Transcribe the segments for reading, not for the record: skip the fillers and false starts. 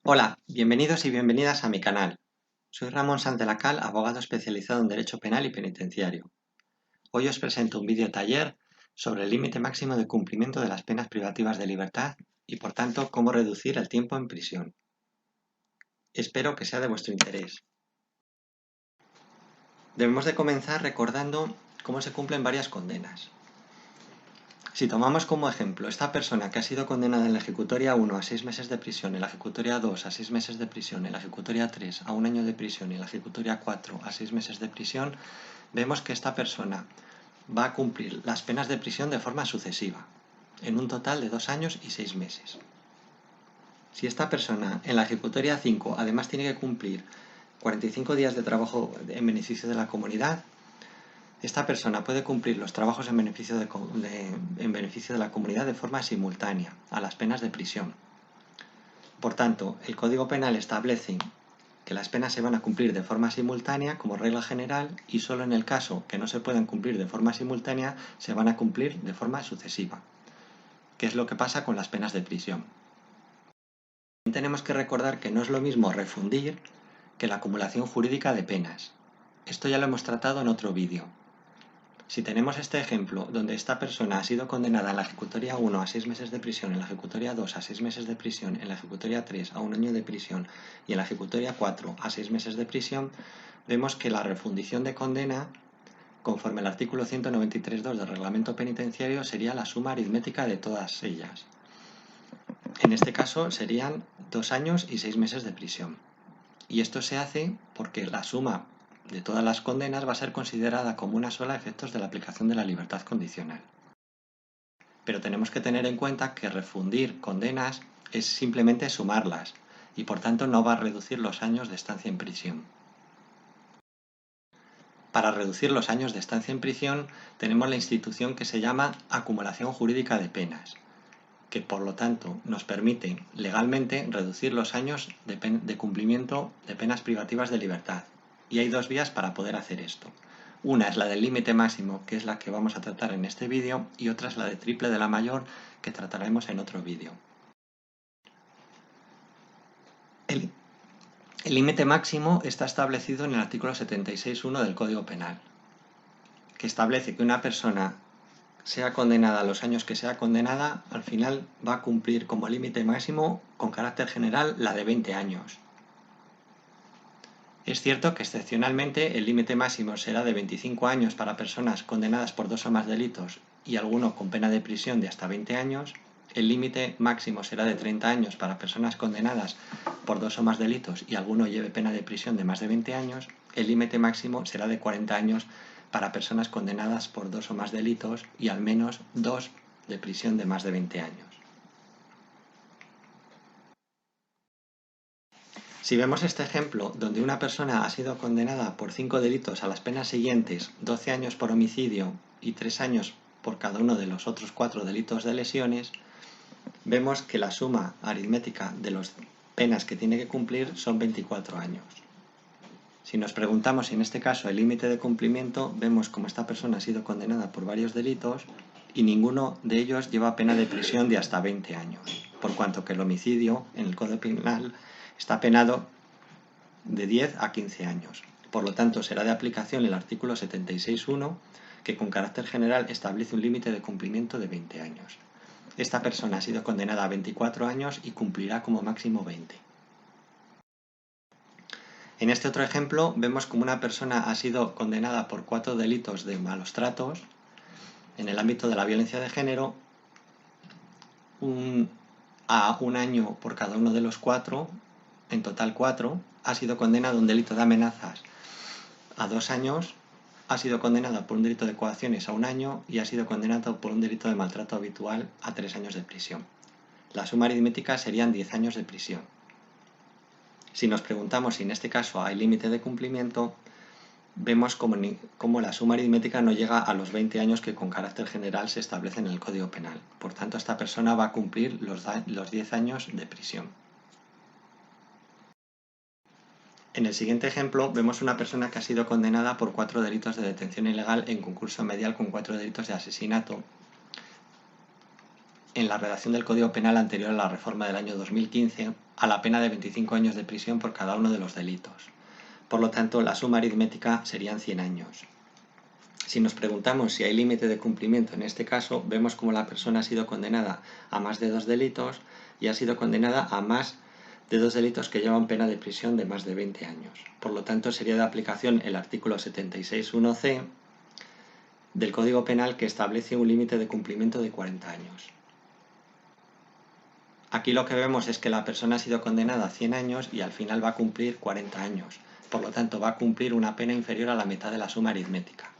Hola, bienvenidos y bienvenidas a mi canal. Soy Ramón Santelacal, abogado especializado en Derecho Penal y Penitenciario. Hoy os presento un vídeo taller sobre el límite máximo de cumplimiento de las penas privativas de libertad y, por tanto, cómo reducir el tiempo en prisión. Espero que sea de vuestro interés. Debemos de comenzar recordando cómo se cumplen varias condenas. Si tomamos como ejemplo esta persona que ha sido condenada en la ejecutoria 1 a 6 meses de prisión, en la ejecutoria 2 a 6 meses de prisión, en la ejecutoria 3 a 1 año de prisión y en la ejecutoria 4 a 6 meses de prisión, vemos que esta persona va a cumplir las penas de prisión de forma sucesiva, en un total de 2 años y 6 meses. Si esta persona en la ejecutoria 5 además tiene que cumplir 45 días de trabajo en beneficio de la comunidad, esta persona puede cumplir los trabajos en beneficio de la comunidad de forma simultánea a las penas de prisión. Por tanto, el Código Penal establece que las penas se van a cumplir de forma simultánea como regla general y solo en el caso que no se puedan cumplir de forma simultánea se van a cumplir de forma sucesiva, que es lo que pasa con las penas de prisión. También tenemos que recordar que no es lo mismo refundir que la acumulación jurídica de penas. Esto ya lo hemos tratado en otro vídeo. Si tenemos este ejemplo donde esta persona ha sido condenada en la ejecutoria 1 a 6 meses de prisión, en la ejecutoria 2 a 6 meses de prisión, en la ejecutoria 3 a 1 año de prisión y en la ejecutoria 4 a 6 meses de prisión, vemos que la refundición de condena, conforme al artículo 193.2 del reglamento penitenciario, sería la suma aritmética de todas ellas. En este caso serían 2 años y 6 meses de prisión. Y esto se hace porque la suma de todas las condenas va a ser considerada como una sola a efectos de la aplicación de la libertad condicional. Pero tenemos que tener en cuenta que refundir condenas es simplemente sumarlas y por tanto no va a reducir los años de estancia en prisión. Para reducir los años de estancia en prisión tenemos la institución que se llama acumulación jurídica de penas, que por lo tanto nos permite legalmente reducir los años de cumplimiento de penas privativas de libertad. Y hay dos vías para poder hacer esto. Una es la del límite máximo, que es la que vamos a tratar en este vídeo, y otra es la de triple de la mayor, que trataremos en otro vídeo. El límite máximo está establecido en el artículo 76.1 del Código Penal, que establece que una persona sea condenada a los años que sea condenada, al final va a cumplir como límite máximo, con carácter general, la de 20 años. Es cierto que excepcionalmente el límite máximo será de 25 años para personas condenadas por 2 o más delitos y alguno con pena de prisión de hasta 20 años. El límite máximo será de 30 años para personas condenadas por 2 o más delitos y alguno lleve pena de prisión de más de 20 años. El límite máximo será de 40 años para personas condenadas por 2 o más delitos y al menos 2 de prisión de más de 20 años. Si vemos este ejemplo, donde una persona ha sido condenada por 5 delitos a las penas siguientes, 12 años por homicidio y 3 años por cada uno de los otros 4 delitos de lesiones, vemos que la suma aritmética de las penas que tiene que cumplir son 24 años. Si nos preguntamos si en este caso el límite de cumplimiento, vemos como esta persona ha sido condenada por varios delitos y ninguno de ellos lleva pena de prisión de hasta 20 años, por cuanto que el homicidio en el Código Penal está penado de 10 a 15 años. Por lo tanto, será de aplicación el artículo 76.1, que con carácter general establece un límite de cumplimiento de 20 años. Esta persona ha sido condenada a 24 años y cumplirá como máximo 20. En este otro ejemplo, vemos como una persona ha sido condenada por 4 delitos de malos tratos en el ámbito de la violencia de género, a 1 año por cada uno de los 4, en total 4, ha sido condenado un delito de amenazas a 2 años, ha sido condenado por un delito de coacciones a 1 año y ha sido condenado por un delito de maltrato habitual a 3 años de prisión. La suma aritmética serían 10 años de prisión. Si nos preguntamos si en este caso hay límite de cumplimiento, vemos como la suma aritmética no llega a los 20 años que con carácter general se establece en el Código Penal. Por tanto, esta persona va a cumplir los 10 años de prisión. En el siguiente ejemplo vemos una persona que ha sido condenada por 4 delitos de detención ilegal en concurso medial con 4 delitos de asesinato en la redacción del Código Penal anterior a la reforma del año 2015, a la pena de 25 años de prisión por cada uno de los delitos. Por lo tanto, la suma aritmética serían 100 años. Si nos preguntamos si hay límite de cumplimiento en este caso, vemos como la persona ha sido condenada a más de 2 delitos y ha sido condenada a más de 2 delitos que llevan pena de prisión de más de 20 años. Por lo tanto, sería de aplicación el artículo 76.1c del Código Penal, que establece un límite de cumplimiento de 40 años. Aquí lo que vemos es que la persona ha sido condenada a 100 años y al final va a cumplir 40 años. Por lo tanto, va a cumplir una pena inferior a la mitad de la suma aritmética.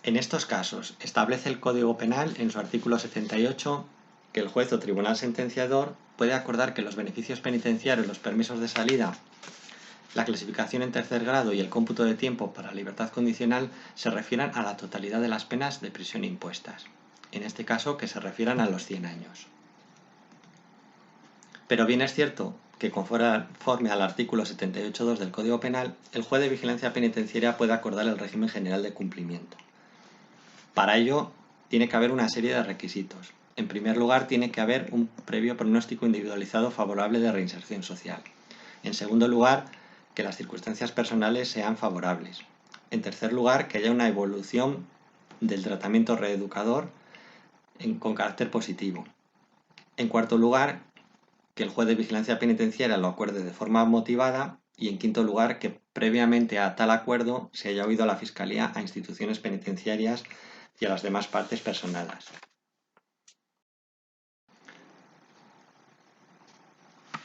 En estos casos, establece el Código Penal en su artículo 78 que el juez o tribunal sentenciador puede acordar que los beneficios penitenciarios, los permisos de salida, la clasificación en tercer grado y el cómputo de tiempo para libertad condicional se refieran a la totalidad de las penas de prisión impuestas. En este caso, que se refieran a los 100 años. Pero bien es cierto que conforme al artículo 78.2 del Código Penal, el juez de vigilancia penitenciaria puede acordar el régimen general de cumplimiento. Para ello, tiene que haber una serie de requisitos. En primer lugar, tiene que haber un previo pronóstico individualizado favorable de reinserción social. En segundo lugar, que las circunstancias personales sean favorables. En tercer lugar, que haya una evolución del tratamiento reeducador con carácter positivo. En cuarto lugar, que el juez de vigilancia penitenciaria lo acuerde de forma motivada. Y en quinto lugar, que previamente a tal acuerdo se haya oído a la Fiscalía, a instituciones penitenciarias y a las demás partes personadas.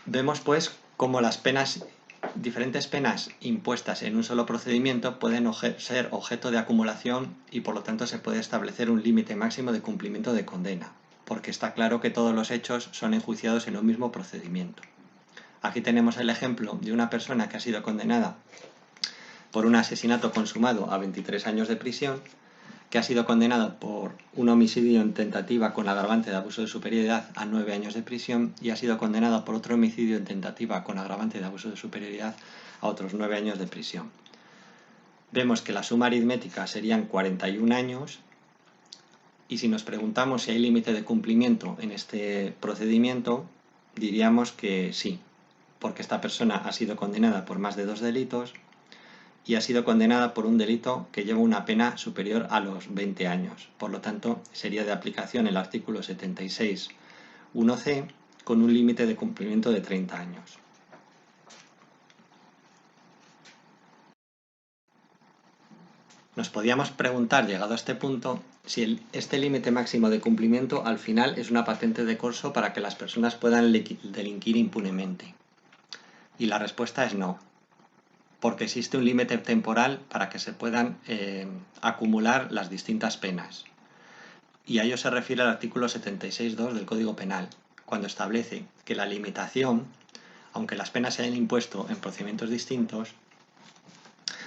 Vemos pues cómo las diferentes penas impuestas en un solo procedimiento pueden ser objeto de acumulación y por lo tanto se puede establecer un límite máximo de cumplimiento de condena, porque está claro que todos los hechos son enjuiciados en un mismo procedimiento. Aquí tenemos el ejemplo de una persona que ha sido condenada por un asesinato consumado a 23 años de prisión, que ha sido condenado por un homicidio en tentativa con agravante de abuso de superioridad a 9 años de prisión y ha sido condenado por otro homicidio en tentativa con agravante de abuso de superioridad a otros 9 años de prisión. Vemos que la suma aritmética serían 41 años y si nos preguntamos si hay límite de cumplimiento en este procedimiento, diríamos que sí, porque esta persona ha sido condenada por más de 2 delitos y ha sido condenada por un delito que lleva una pena superior a los 20 años. Por lo tanto, sería de aplicación el artículo 76.1c con un límite de cumplimiento de 30 años. Nos podíamos preguntar, llegado a este punto, si este límite máximo de cumplimiento al final es una patente de corso para que las personas puedan delinquir impunemente. Y la respuesta es no, porque existe un límite temporal para que se puedan acumular las distintas penas. Y a ello se refiere el artículo 76.2 del Código Penal, cuando establece que la limitación, aunque las penas se hayan impuesto en procedimientos distintos,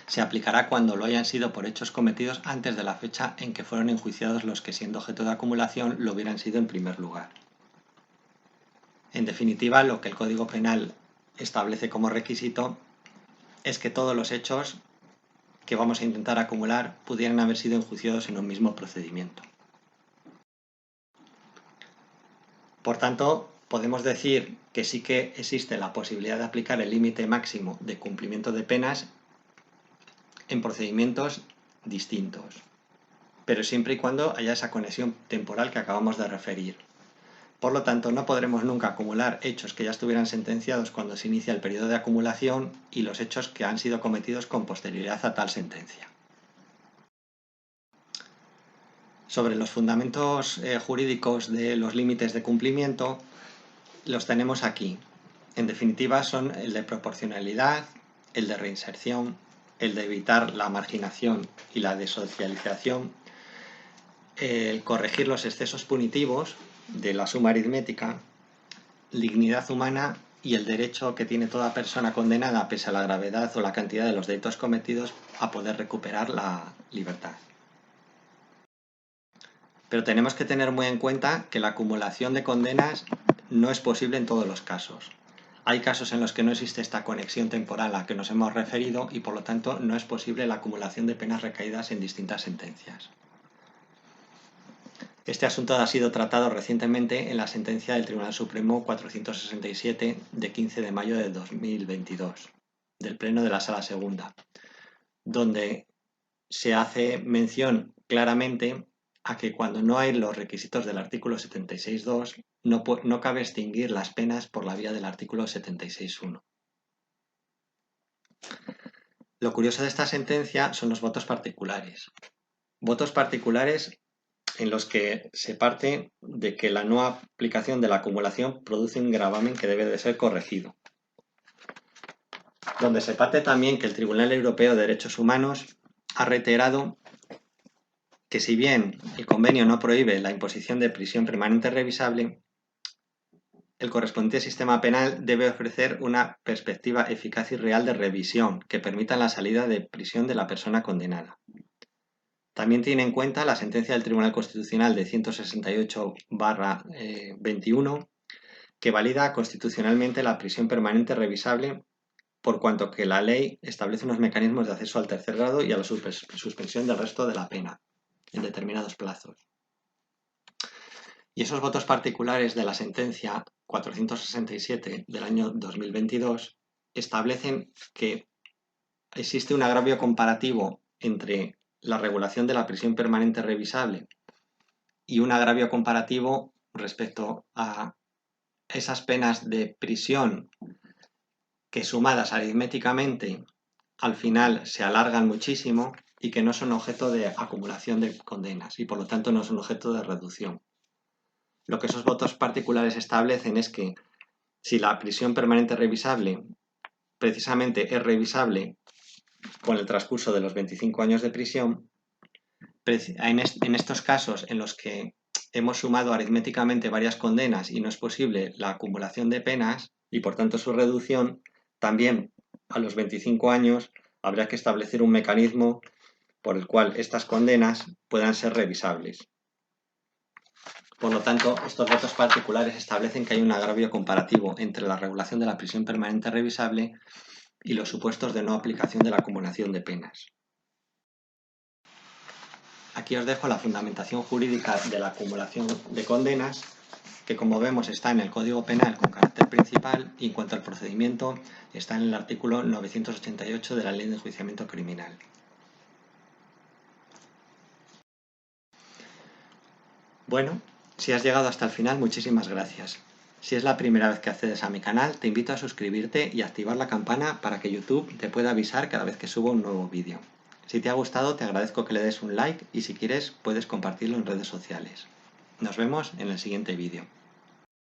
se aplicará cuando lo hayan sido por hechos cometidos antes de la fecha en que fueron enjuiciados los que, siendo objeto de acumulación, lo hubieran sido en primer lugar. En definitiva, lo que el Código Penal establece como requisito es que todos los hechos que vamos a intentar acumular pudieran haber sido enjuiciados en un mismo procedimiento. Por tanto, podemos decir que sí que existe la posibilidad de aplicar el límite máximo de cumplimiento de penas en procedimientos distintos, pero siempre y cuando haya esa conexión temporal que acabamos de referir. Por lo tanto, no podremos nunca acumular hechos que ya estuvieran sentenciados cuando se inicia el periodo de acumulación y los hechos que han sido cometidos con posterioridad a tal sentencia. Sobre los fundamentos jurídicos de los límites de cumplimiento, los tenemos aquí. En definitiva, son el de proporcionalidad, el de reinserción, el de evitar la marginación y la desocialización, el corregir los excesos punitivos de la suma aritmética, dignidad humana y el derecho que tiene toda persona condenada, pese a la gravedad o la cantidad de los delitos cometidos, a poder recuperar la libertad. Pero tenemos que tener muy en cuenta que la acumulación de condenas no es posible en todos los casos. Hay casos en los que no existe esta conexión temporal a la que nos hemos referido y por lo tanto no es posible la acumulación de penas recaídas en distintas sentencias. Este asunto ha sido tratado recientemente en la sentencia del Tribunal Supremo 467 de 15 de mayo de 2022, del Pleno de la Sala Segunda, donde se hace mención claramente a que cuando no hay los requisitos del artículo 76.2 no cabe extinguir las penas por la vía del artículo 76.1. Lo curioso de esta sentencia son los votos particulares. Votos particulares en los que se parte de que la no aplicación de la acumulación produce un gravamen que debe de ser corregido. Donde se parte también que el Tribunal Europeo de Derechos Humanos ha reiterado que si bien el convenio no prohíbe la imposición de prisión permanente revisable, el correspondiente sistema penal debe ofrecer una perspectiva eficaz y real de revisión que permita la salida de prisión de la persona condenada. También tiene en cuenta la sentencia del Tribunal Constitucional de 168/21, que valida constitucionalmente la prisión permanente revisable por cuanto que la ley establece unos mecanismos de acceso al tercer grado y a la suspensión del resto de la pena en determinados plazos. Y esos votos particulares de la sentencia 467 del año 2022 establecen que existe un agravio comparativo entre la regulación de la prisión permanente revisable y un agravio comparativo respecto a esas penas de prisión que sumadas aritméticamente al final se alargan muchísimo y que no son objeto de acumulación de condenas y por lo tanto no son objeto de reducción. Lo que esos votos particulares establecen es que si la prisión permanente revisable precisamente es revisable con el transcurso de los 25 años de prisión, en estos casos en los que hemos sumado aritméticamente varias condenas y no es posible la acumulación de penas y por tanto su reducción, también a los 25 años habría que establecer un mecanismo por el cual estas condenas puedan ser revisables. Por lo tanto, estos votos particulares establecen que hay un agravio comparativo entre la regulación de la prisión permanente revisable y los supuestos de no aplicación de la acumulación de penas. Aquí os dejo la fundamentación jurídica de la acumulación de condenas, que como vemos está en el Código Penal con carácter principal y en cuanto al procedimiento está en el artículo 988 de la Ley de Enjuiciamiento Criminal. Bueno, si has llegado hasta el final, muchísimas gracias. Si es la primera vez que accedes a mi canal, te invito a suscribirte y activar la campana para que YouTube te pueda avisar cada vez que subo un nuevo vídeo. Si te ha gustado, te agradezco que le des un like y si quieres puedes compartirlo en redes sociales. Nos vemos en el siguiente vídeo.